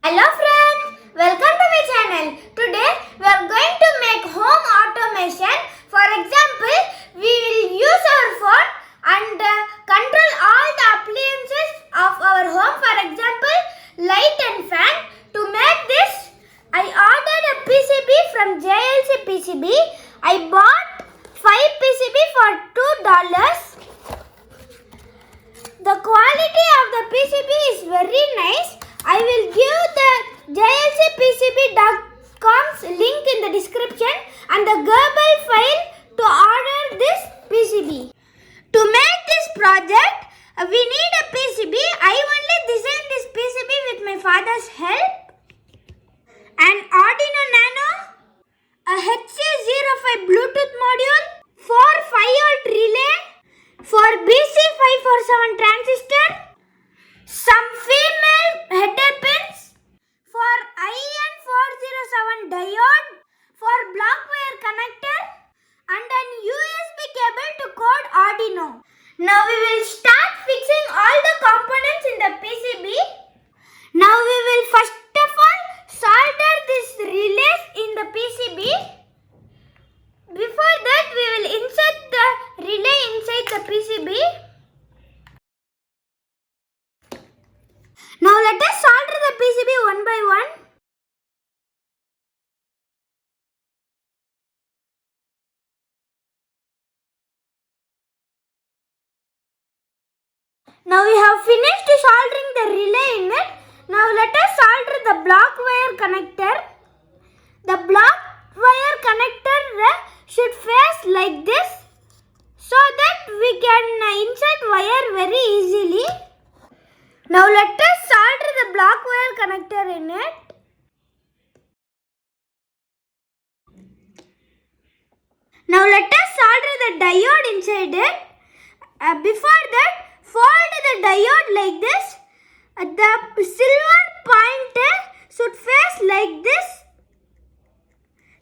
Hello friends, welcome to my channel. Today we are going to make home automation. For example, we will use our phone and control all the appliances of our home. For example, light and fan. To make this, I ordered a PCB from JLC PCB. I bought 5 PCB for $2. The quality of the PCB is very nice. I will give the jlcpcb.com's link in the description and the Gerbil file to order this PCB. To make this project, we need a PCB. I only designed this PCB with my father's help. An Arduino Nano, a HC05 Bluetooth module, 4 5V relay, for BC547 transistor, some female header pins, for IN407 diode, for block wire connector, and an USB cable to code Arduino. Now we will start fixing all the components in the PCB. Now we will first of all solder these relays in the PCB. Before that, we will insert the relay inside the PCB. Now let us solder the PCB one by one. Now we have finished soldering the relay in it. Now let us solder the block wire connector. The block wire connector should face like this so that we can insert wire very easily. Now let us solder the block wire connector in it. Now let us solder the diode inside it. Before that, fold the diode like this. The silver point should face like this.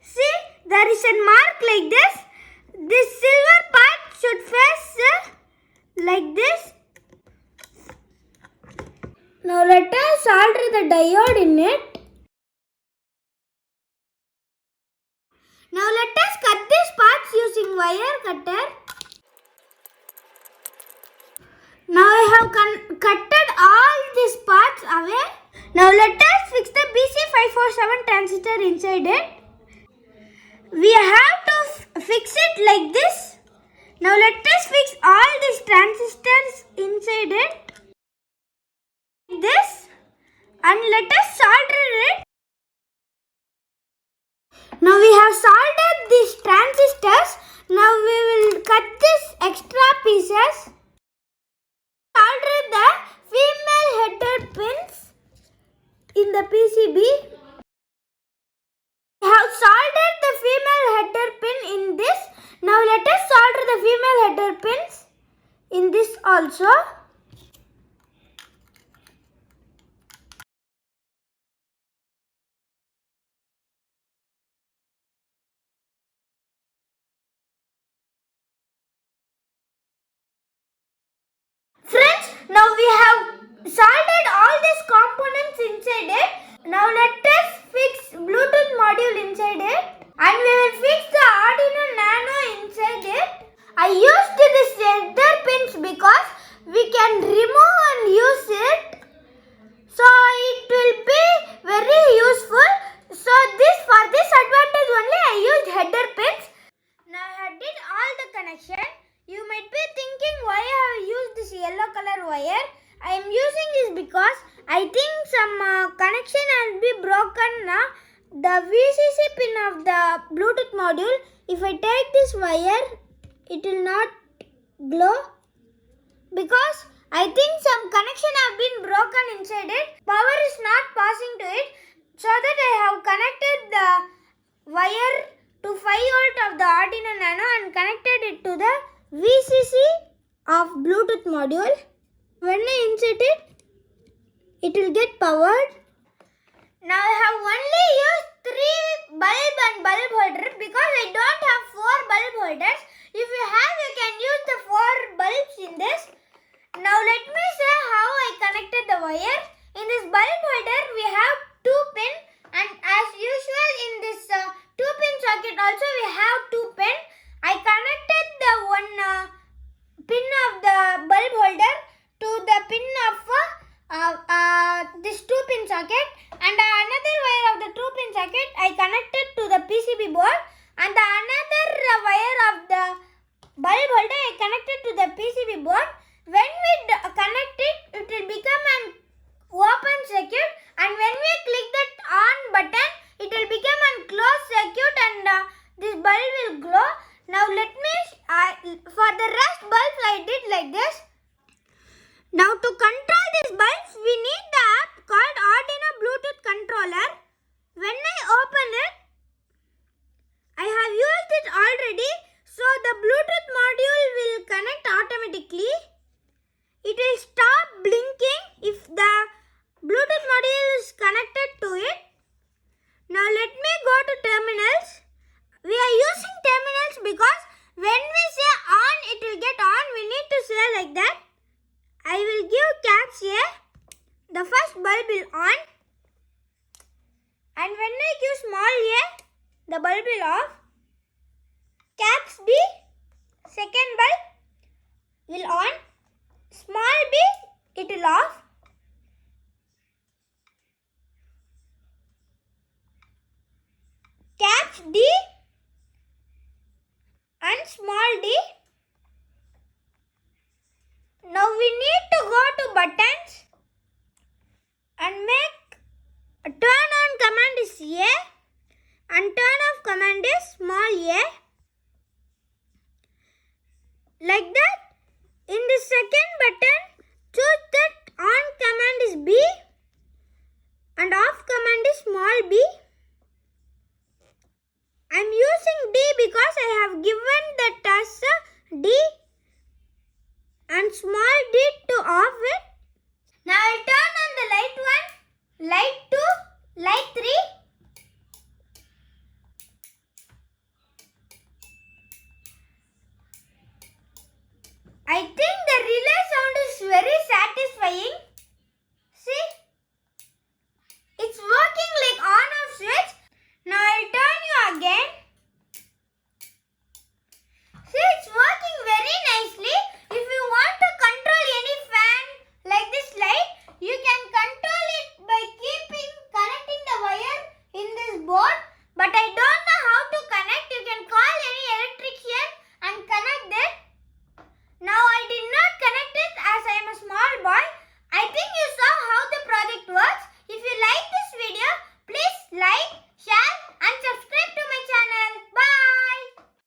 See, there is a mark like this. This silver part should face like this. Now let us solder the diode in it. Now let us cut these parts using wire cutter. Now I have cutted all these parts away. Now let us fix the BC547 transistor inside it. We have to fix it like this. Now let us fix all these transistors inside it. Like this. And let us solder it. Now we have soldered these transistors. Now we will cut these extra pieces. Solder the female header pins in the PCB. We have soldered the female header pin in this. Now let us solder the female header pins in this also. Friends, now we have soldered all these components inside it. Now let us fix Bluetooth module inside it. And we will fix the Arduino Nano inside it. I used these header pins because we can remove and use it. So it will be very useful. So for this advantage only I used header pins. Now I did all the connection. You might be thinking why I have used this yellow color wire. I am using this because I think some connection has been broken now. The VCC pin of the Bluetooth module, if I take this wire, it will not glow because I think some connection have been broken inside it. Power is not passing to it. So that I have connected the wire to 5V of the Arduino Nano and connected it to the VCC of Bluetooth module. When I insert it, it will get powered. Now I have only used 3 bulb and bulb holder because I don't have 4 bulb holders. If you have, you can use the 4 bulbs in this. Now let me say how I connected the wire. In this bulb holder, we have 2 pin, and as usual in this 2 pin socket also we have 2 pin. I connected the one pin of the bulb holder to the pin of this 2 pin socket, and another wire of the 2 pin socket I connected to the PCB board, and the another wire of the bulb holder I connected to the PCB board. When we connect it, it will become an open circuit, and when we click that on button, it will become a closed circuit, and this bulb will glow. Now let me, for the rest bulbs I did like this. Now to control these bulbs, we need the app called Arduino Bluetooth controller. When I open it, I have used it already, so the Bluetooth module will connect automatically. It will stop blinking if the Bluetooth module is connected to it. Now let me go to terminals. We are using terminals because when we say on, it will get on. We need to say like that. I will give caps A. The first bulb will on. And when I give small a, the bulb will off. Caps B, second bulb will on. Small b, it will off. Caps D and small d. Now we need to go to buttons and make turn on command is A and turn off command is small a. Like that, in the second button, choose that on command is B and off command is small b. I am using D because I have given that as D and small d to off it. Now I will turn on the light 1, light 2, light 3. I think